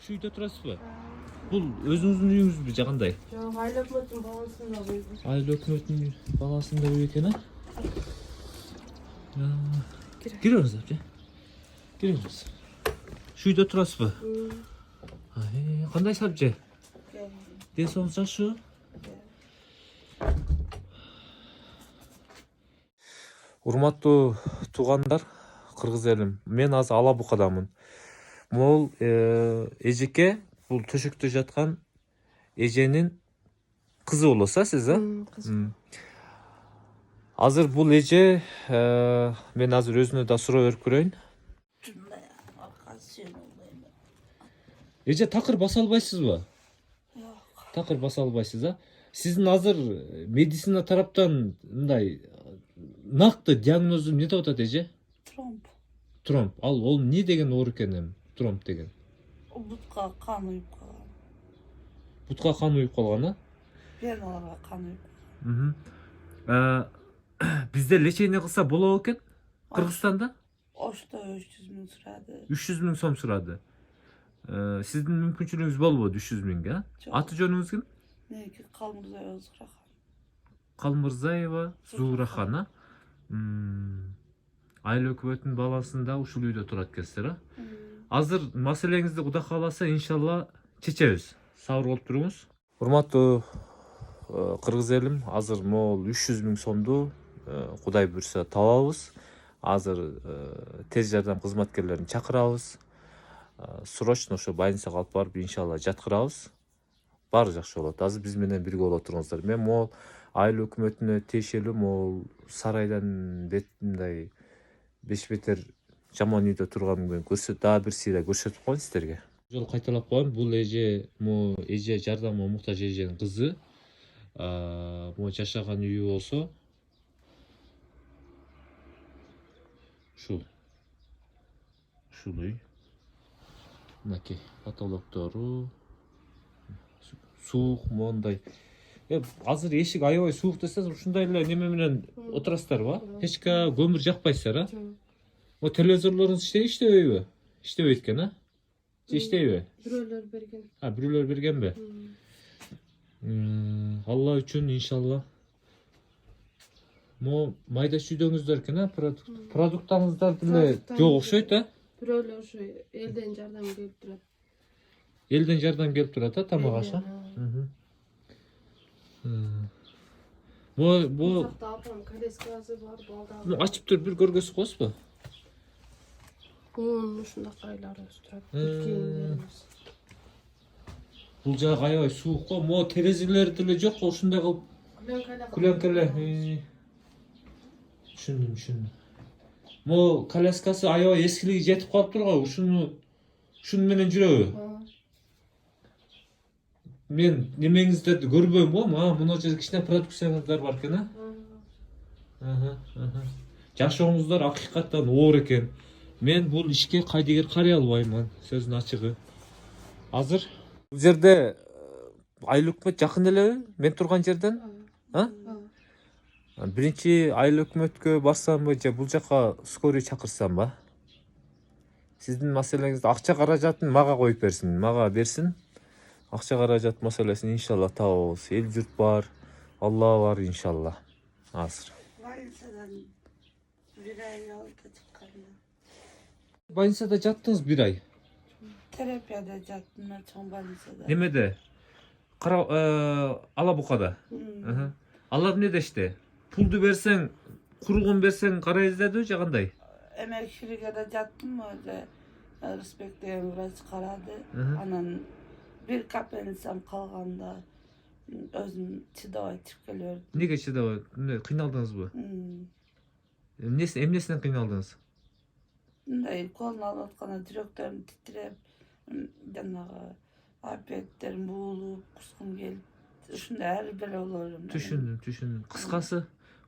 Şu uyda turasызbı? Бұл өзіңіздің үйіңіз бе жағандай? Жоқ, Айлы өкмөттүн баласында үйдү. Айлы өкмөттүн баласында үй екен, а? Кіріңіз әпке. Кіріңіз. Şu uyda turasızbı? Қандай сәбже? Денсаулығыңыз жақсы? Урматтуу туугандар, кыргыз элим. Мен азыр Ала Букадамын. Мол эжеке бул төшөктө жаткан эженин кызы болосуз, сиз, а? Азыр бул эже мен азыр өзүнө да суроо берип көрөйүн. Эже такыр баса албайсызбы? Жок. Такыр баса албайсыз, а? Сиздин азыр медицина тараптан мындай нақты диагнозу не деп атат эже? Тромб. Тромб. Ал не деген оору экен эми? Тромб деген. Бутка кан уюп калган. Бутка кан уюп калган, а? Веналарга кан уюп калган. Бизде лечение кылса болобу экен? Кыргызстанда? Ошто 300 миң сурады. 300 миң сом сурады. Сиздин мүмкүнчүлүгүңүз болбоду 300 миңге, а? Жок. Аты жөнүңүз ким? Меники Калмырзаева Зурахан. Калмырзаева Зурахан, а? Айлы өкмөттүн баласында ушул үйдө турат экенсиздер, а? Азыр маселеңизди Кудай кааласа иншалла чечебиз. Сабыр болуп туруңуз. Урматтуу кыргыз элим, азыр могул 300 миң сомду Кудай буйрса табабыз. Азыр тез жардам кызматкерлерин чакырабыз. Срочно ошо больницага алып барып иншалла жаткырабыз. Баары жакшы болот. Азыр биз менен бирге боло туруңуздар. Мен могул Айлы өкмөтүнө тиешелүү могул сарайдан мындай бешбетер жаман үйдө турганын дагы бир сыйра көрсөтүп коеюн сиздерге. Жол кайталап коеюн. Бул эже жардамга муктаж эженин кызы. Могу жашаган үйү болсо ушул үй. Мынакей потолоктору суук моундай. Азыр эшик аябай суук десеңиз, ушундай эле неме менен отурасыздарбы? Печка, көмүр жакпайсыздар, а? О телевизорлоруңуз иштебейби? Иштебейт экен, а? Же иштейби? Бирөөлөр берген. Бирөөлөр бергенби? Алла үчүн иншалла. Мо майда чүйдөңүздөр экен, а? Продуктаңыздар деле жок окшойт, а? Бирөөлөр ушу элден жардам келип турат. Элден жардам келип турат, а? Тамак аш, а? Бу апам колескасы бар, балдар. ачып туруп бир көргөзүп коесузбу? Ушундак айлары өстүрөт. Бул жагы аябай суук го. Мо терезелери деле жок го, ушундай кылып көлөңкеле. Түшүндүм. Мо коляскасы аябай эскилиги жетип калыптыр го. Ушуну менен жүрөбү? Мен немеңиздерди көрбөйм го, мына жерде кичине продукцияңыздар бар экен, а? Жашооңуздар акыйкаттан оор экен. Мен бул ишке кайдыгер карай албаймын, сөздүн ачыгы. Азыр бул жерде Айлы өкмөт жакын элеби? Мен турган жерден? Биринчи Айлы өкмөткө барсамбы же бул жака скорый чакырсамбы? Сиздин маселеңизди акча каражатын мага коюп берсин, мага берсин. Акча каражат маселесин иншалла табабыз. Эл журт бар, Алла бар иншалла. Азыр. Больницадан бир ай алты чыкканда. Больницада жаттыңыз бир ай. Терапияда жаттым, чоң больницада. Немеде? Ала Букада. Алар эмне дешти? Пулду берсең, кургун берсең карай издеди же кандай? Эмекшилигede жаттым, öyle Respekt деген врач карады. Анан bir kapelensem kalganda özüm çidabay çıkıp geliyorum. Неге чыдабай? Кыйналдыңызбы? Эмнесинен кыйналдыңыз? Мындай колун алып атканда жүрөктөрүм титиреп, жанагы апеттерим буулуп, кускум келип, ушундай ар бир ойлорум. Түшүндүм.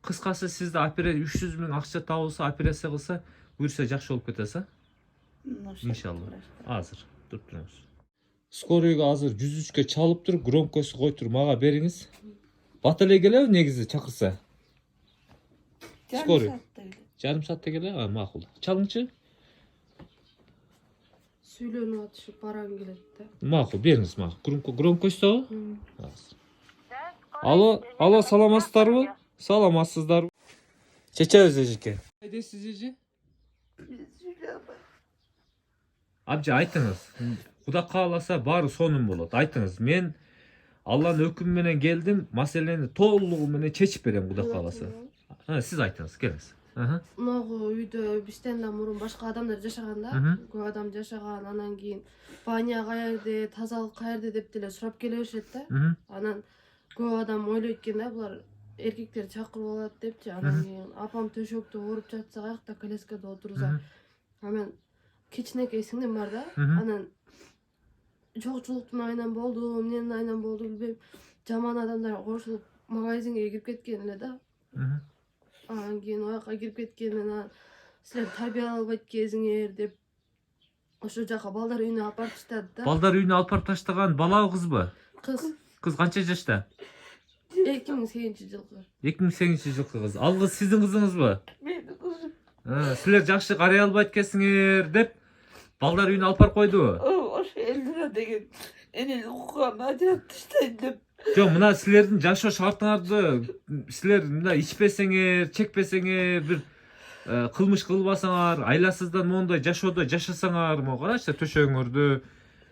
Кыскасы сизде 300 миң акча табылса, операция кылса, буюрса жакшы болуп кетесиз, а? Иншалла. Азыр туруп туруңуз. Скорыйга азыр 103 чалып туруп, громкосы кой туруп мага бериңиз. Бата эле келеби негизи чакырса? Скорый. Жарым саатта келе? Макул. Чалыңчы. Süylönüp atışıp baran keledi. Макул, бериңиз макул. Громкость Hı. Alo, саламатсыздарбы? Саламатсыздарбы? Чечебиз эжеке. Кайдасыз эже? Абжы айтыңыз. Куда кааласа баары сонун болот. Айтыңыз. Мен Алланын өкүмү менен келдим, маселени толугу менен чечип берем Куда кааласа. Сиз айтыңыз, келиңиз. Мынагу үйдө бизден да мурун башка адамдар жашаганда, көп адам жашаган, анан кийин баня каерде, тазалык каерде деп деле сурап келе беришет да. Анан көп адам ойлойт экен да, булар эркектер чакырып алат депчи. Анан кийин апам төшөктө ооруп жатса, каякта коляскада отурса, анан кичинекей сиңдим бар да. Анан жокчулуктун айынан болду, эмненин айынан болду билбейм. Жаман адамдар кошулуп магазинге кирип кеткен эле да. Анан кийин ояка кирип кеткен менен силер тарбиялай албайт экенсиңер деп ошол жака балдар үйүнө алып барып таштады да. Балдар үйүнө алып барып таштаган балабы кызбы? Кыз Кыз канча жашта? 2008-жылкы. 2008-жылкы кыз. Ал кыз сиздин кызыңызбы? Менин кызым. Силер жакшы карай албайт экенсиңер деп балдар үйүнө алып барып койдубу? Ошо Элдира деген энелик укуган ажырап таштайт деп. Жок, мына силердин жашоо шартыңарды силер мына ичпесеңер, чекпесеңер, бир кылмыш кылбасаңар, айласыздан моундай жашоодо жашасаңар, могу карачы төшөгүңөрдү,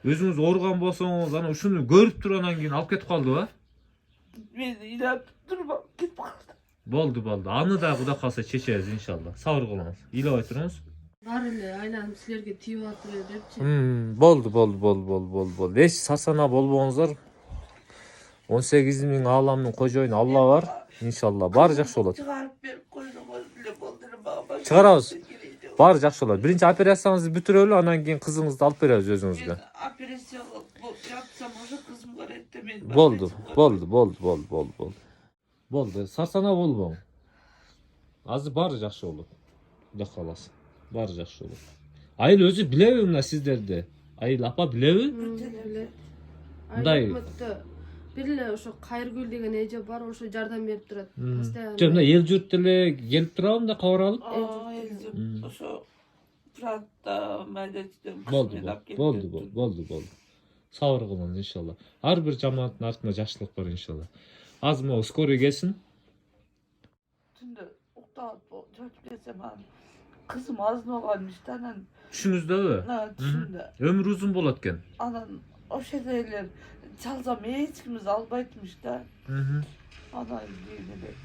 өзүңүз ооруган болсоңуз, анан ушуну көрүп туруп анан кийин алып кетип калдыбы? Мен ыйлап турбам, кетип калдым. Болду. Аны да Куда калса чечебиз иншалла. Сабыр кылыңыз. Ыйлабай туруңуз. Бар эле айланып силерге тийип атыр депчи. Болду. Эч сарсанаа болбоңуздар. 18 миң ааламдын кожоюну Алла бар. Иншалла баары жакшы болот. Чыгарып берип койсоңуз деле болду бага. Чыгарабыз. Баары жакшы болот. Биринчи операцияңызды бүтүрөлү, анан кийин кызыңызды алып беребиз өзүңүзгө. Операция жатсам ошо кызым көрөт да мен. Болду. Сарсанаа болбоң. Азыр баары жакшы болот. Куда кааласа. Баары жакшы болот. Айыл өзү билеби мына сиздерди? Айыл апа билеби? Билет. Мындай бир эле ошо Кайыргүл деген эже бар, ошо жардам берип турат. Постоянно. Жок, мына эл журт деле келип турабы мында кабар алып? Ошо Пратта майдачтын. Болду. Сабыр кылыңыз иншалла. Ар бир жамааттын артында жакшылык бар иншалла. Азыр могу скорый келсин. Түндө уктап чочуп кетсем анан кызым азынаган иште анан Түшүңүздөгү? түшүндө. Өмүр узун болот экен. Анан ошол элер чалсам эч кимиз албайтмыш да. Анан кийин эле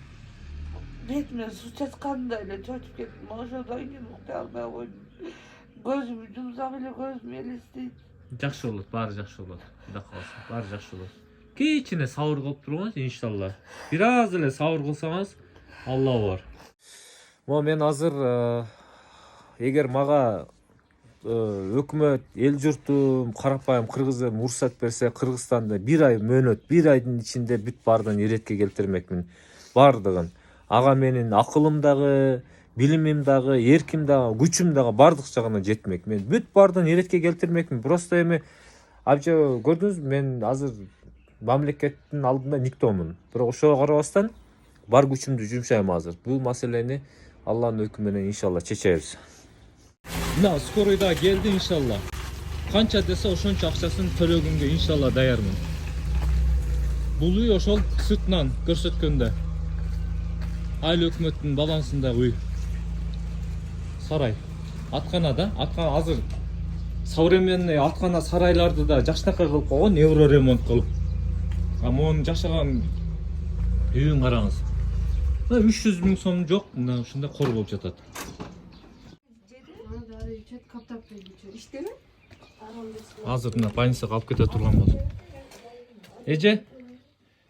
бетиме суу чачкандай эле чочуп кеттим. Ошондон кийин уктай албай койдум. Көзүмдү жумсам эле көзүм элестейт. Жакшы болот, баары жакшы болот. Куда калса, баары жакшы болот. Кичине сабыр кылып туруңуз иншалла. Бир аз эле сабыр кылсаңыз Алла бар. Мен азыр эгер мага өкмөт, эл журтум, карапайым кыргызым уруксат берсе, Кыргызстанда 1 ай мөөнөт, 1 айдын ичинде бүт баардыгын иретке келтирмекмин. Баардыгын. Ага менин акылым дагы, билимим дагы, эрким дагы, күчүм дагы баардык жагына жетмек. Мен бүт баардыгын иретке келтирмекмин. Просто эми абжы көрдүңүз, мен азыр мамлекеттин алдында никтомун. Бирок ошого карабастан бар күчүмдү жумшайм азыр. Бул маселени Алланын өкүмү менен иншалла чечебиз. Мына скорый да келди иншалла. Канча десе ошончо акчасын төлөгөнгө иншалла даярмын. Бул үй ошол сыртынан көрсөткөндө. Айыл өкмөттүн балансындагы үй. Сарай. Аткана да, аткана азыр современный аткана сарайларды да жакшынакай кылып койгон, евро ремонт кылып. Монун жашаган үйүн караңыз. 300 миң сом жок, мына ушундай кор болуп жатат. Азыр мына больницага алып кете турган болду. Эже,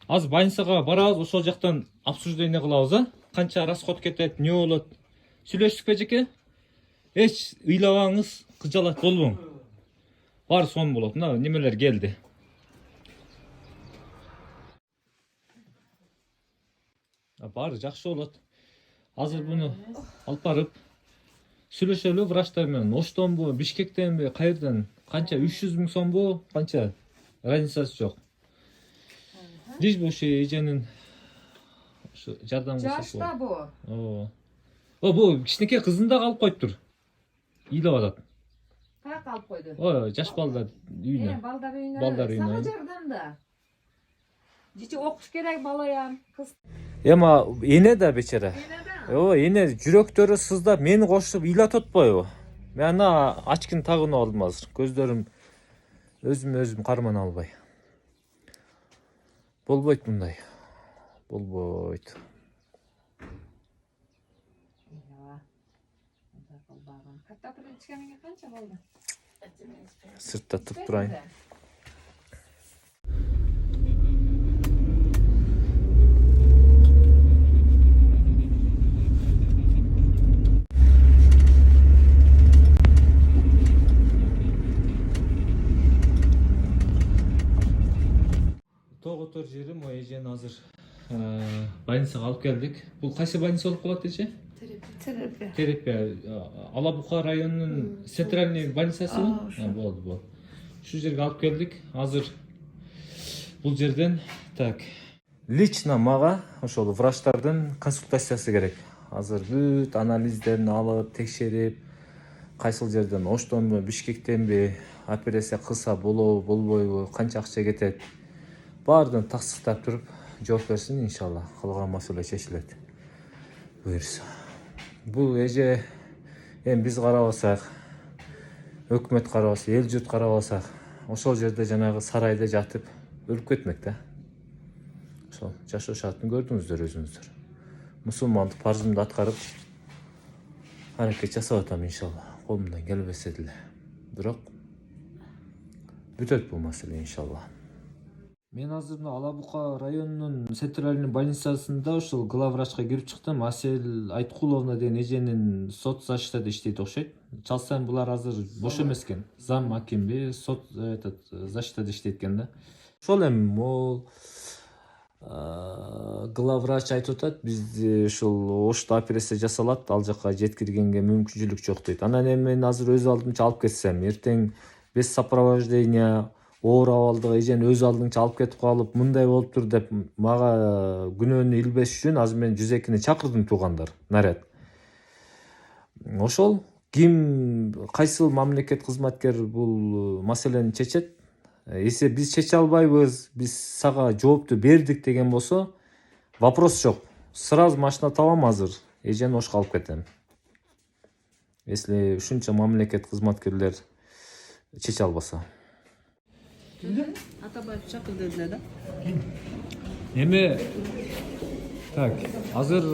азыр больницага барабыз, ошол жактан обсуждение кылабыз, а? Канча расход кетет, эмне болот? Сүйлөштүкпү эжеке? Эч ыйлабаңыз, кыжалат болбоң. Баары сонун болот. Мына немелер келди. Баары жакшы болот. Азыр буну алып барып сүйлөшөлү врачтар менен. Оштонбу, Бишкектенби, кайерден? Канча 300 миң сомбу? Канча? Разницасы жок. Лишь бы ошо эженин жардам кылса. Жашта бу. Бу кичинекей кызын да алып коюптур. Ыйлап атат. Kaka alıp koydu. O jaş balдар үйүнө. Balдар uyuna. Balдар uyuna. Saka jardan da. Cici okuş gerek balayan. Kız. Эми эне да бечара. Yine de. Ооба эне жүрөктөрү сыздап мени кошуп ыйлатып атпайбы? Мен ана ачкын тагынып алдым азыр. Көздөрүм өзүм кармана албай. Болбойт мындай. Болбойт. Katta pırın çıkamenge kança oldu? Сыртта туруп турайын. Тоготор жери мо эжени азыр больницага алып келдик. Бул кайсы больница болуп калат эже? Terapi. Терапия. Алабука районунун центральный больницасыбы? Aa, ошо. Болду. Ушул жерге алып келдик. Азыр бул жерден так. Лично мага ошол врачтардын консультациясы керек. Азыр бүт анализдерин алып, текшерип, кайсыл жерден Оштонбу, Бишкектенби операция кылса болобу, болбойбу, канча акча кетет. Баардыгын тастыктап туруп жооп берсин иншалла. Калган маселе чечилет. Буюрса. Бул эже эми биз карабасак, өкмөт карабаса, эл журт карабасак, ошол жерде жанагы сарайда жатып өлүп кетмек да. Ошол жашоо шартын көрдүңүздөр өзүңүздөр. Мусулмандык парзымды аткарып аракет жасап атам иншалла. Колумдан келбесе деле. Бирок бүтөт бул маселе иншалла. Мен азыр мына Алабука районунун центральный больницасында ошол главврачка кирип чыктым. Асел Айткуловна деген эженин сот защитада иштейт окшойт. Чалсам булар азыр бош эмес экен. Зам акимби, сот защитада иштейт экен да. Ошол эми могул главврач айтып атат, бизди ушул Ошто операция жасалат, ал жака жеткиргенге мүмкүнчүлүк жок дейт. Анан эми мен азыр өз алдымча алып кетсем, эртең без сопровождения оор абалдагы эжени өз алдыңча алып кетип калып, мындай болуптур деп мага күнөөнү илбеш үчүн азыр мен 102-ни чакырдым туугандар, наряд. Ошол ким кайсыл мамлекет кызматкер бул маселени чечет? Если биз чече албайбыз, биз сага жоопту бердик деген болсо, вопрос жок. Сразу машина табам азыр, эжени ошко алып кетем. Если ушунча мамлекет кызматкерлер чече албаса. Атабаев чакыр дедилер да. Эми так, азыр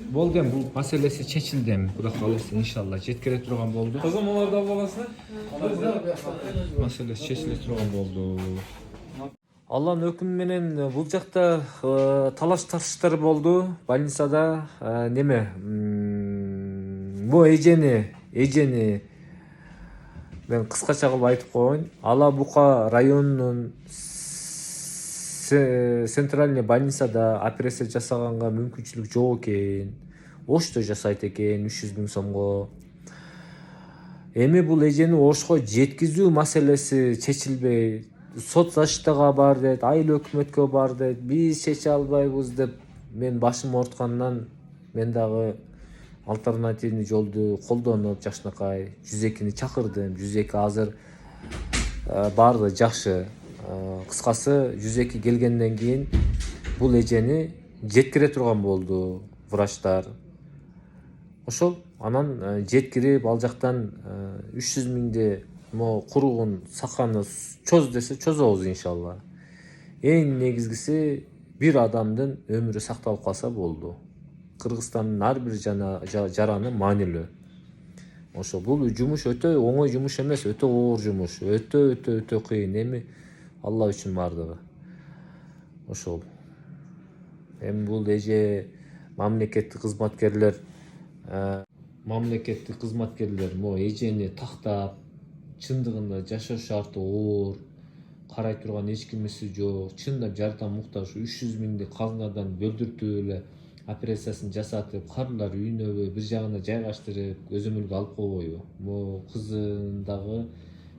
болду эми бул маселеси чечилди эми. Кудай кааласа иншалла жеткире турган болду. Kızım onları da ablamasına. Маселеси чечиле турган болду. Алланын өкүмү менен бул жакта талаш тартыштар болду больницада. Неме? Бу эжени мен кыскача кылып айтып коеюн. Алабука районунун центральный больницада операция жасаганга мүмкүнчүлүк жок экен. Ошто жасайт экен 300 000 сомго. Эми бул эжени Ошко жеткизүү маселеси чечилбей, сот защитага бар дейт, айыл өкмөткө бар дейт, биз чече албайбыз деп мен башым ооруткандан мен дагы альтернативный жолду колдонуп жакшынакай 102-ни чакырдым. 102 азыр баардыгы жакшы. Кыскасы 102 келгенден кийин бул эжени жеткире турган болду врачтар. Ошол анан жеткирип ал жактан 300 000 мо куругун саканы чоз десе чозобуз иншалла. Эң негизгиси бир адамдын өмүрү сакталып калса болду. Кыргызстандын ар бир жараны маанилүү. Ошо бул жумуш өтө оңой жумуш эмес, өтө оор жумуш, өтө кыйын. Эми Алла үчүн бардыгы. Ошол. Эми бул эже мамлекеттик кызматкерлер мо эжени тактап, чындыгында жашоо шарты оор, карай турган эч кимиси жок, чындап жардам муктаж 300 000 казынадан бөлдүртүп эле операциясын жасатып, карылар үйүнө бир жагына жайгаштырып, өзөмөлгө алып койбойбу. Мо кызын дагы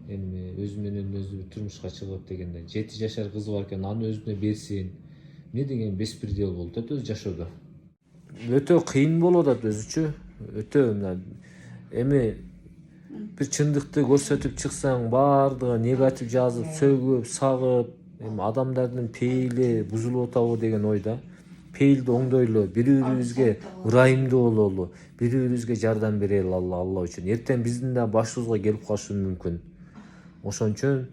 эми өзү менен өзү турмушка чыгып дегенде 7 жашар кызы бар экен, аны өзүнө берсин. Не деген беспредел болуп атат өз жашоодо. Өтө кыйын болуп атат өзүчө. Өтө эми bir чындыкты көрсөтүп чыксаң баардыгы негатив жазып сөгүп сагып эми адамдардын пейили бузулуп атабы деген ойда. Пейилди оңдойлу, бири бирибизге ырайымдуу бололу, бири бирибизге жардам берели Алла үчүн. Эртең биздин да башыбызга келип калышы мүмкүн. Ошон үчүн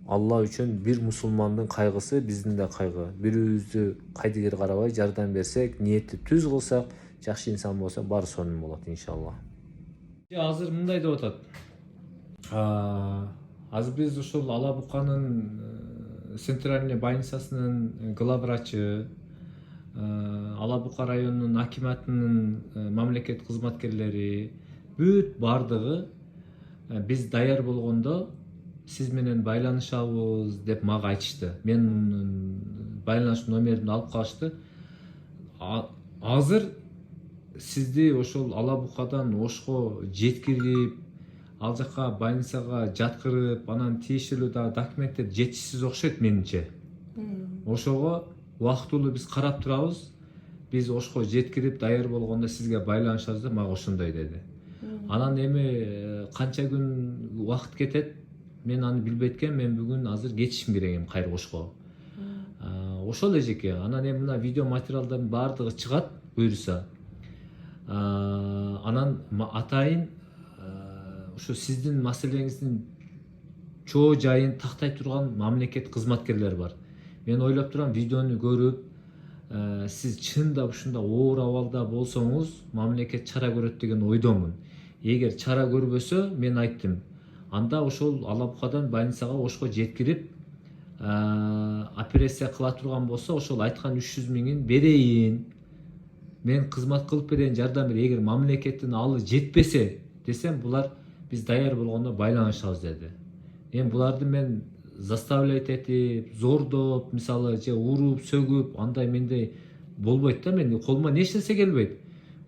Алла үчүн бир мусулмандын кайгысы биздин да кайгы. Бири-бирибизди кайдыгер карабай жардам берсек, ниетти түз кылсак, жакшы инсан болсок баары сонун болот иншалла. Азыр мындай деп атат. Азыр биз ушул Ала Буканын центральный больницасынын главврачы, Ала Бука районунун акиматынын мамлекет кызматкерлери бүт бардыгы биз даяр болгондо сиз менен байланышабыз деп мага айтышты. Менин байланыш номеримди алып калышты. Азыр сизди ошол Ала Букадан Ошко жеткирип, ал жака больницага жаткырып, анан тиешелүү документтер жетишсиз окшойт менимче. Ошого убактылуу биз карап турабыз. Биз Ошко жеткирип даяр болгондо сизге байланышабыз деп мага ошондой деди. Анан эми канча күн убакыт кетет? Мен аны билбейт экен. Мен бүгүн азыр кетишим керек эми кайра Ошко. Ошол эжеке. Анан эми мына видео материалдардын баардыгы чыгат буюрса. Анан атайын ушу сиздин маселеңиздин чоо жайын тактай турган мамлекет кызматкерлери бар. Мен ойлоп турам, видеону көрүп, сиз чындап ушундай оор абалда болсоңуз, мамлекет чара көрөт деген ойдомун. Эгер чара көрбөсө, мен айттым, анда ошол Ала Букадан больницага Ошко жеткирип, операция кыла турган болсо, ошол айткан 300 миңин берейин. Мен кызмат кылып берейин, жардам берейин. Эгер мамлекеттин алы жетпесе десем, булар биз даяр болгондо байланышабыз деди. Эми буларды мен заставлять этип, зордоп, мисалы же уруп, сөгүп, андай мендей болбойт да. Мен колуман эч нерсе келбейт.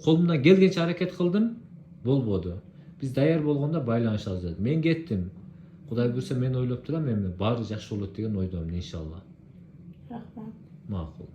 Колумдан келгенче аракет кылдым, болбоду. Биз даяр болгондо байланышабыз деди. Мен кеттим. Кудай буйрса мен ойлоп турам, эми баары жакшы болот деген ойдомун иншалла. Рахмат. Макул.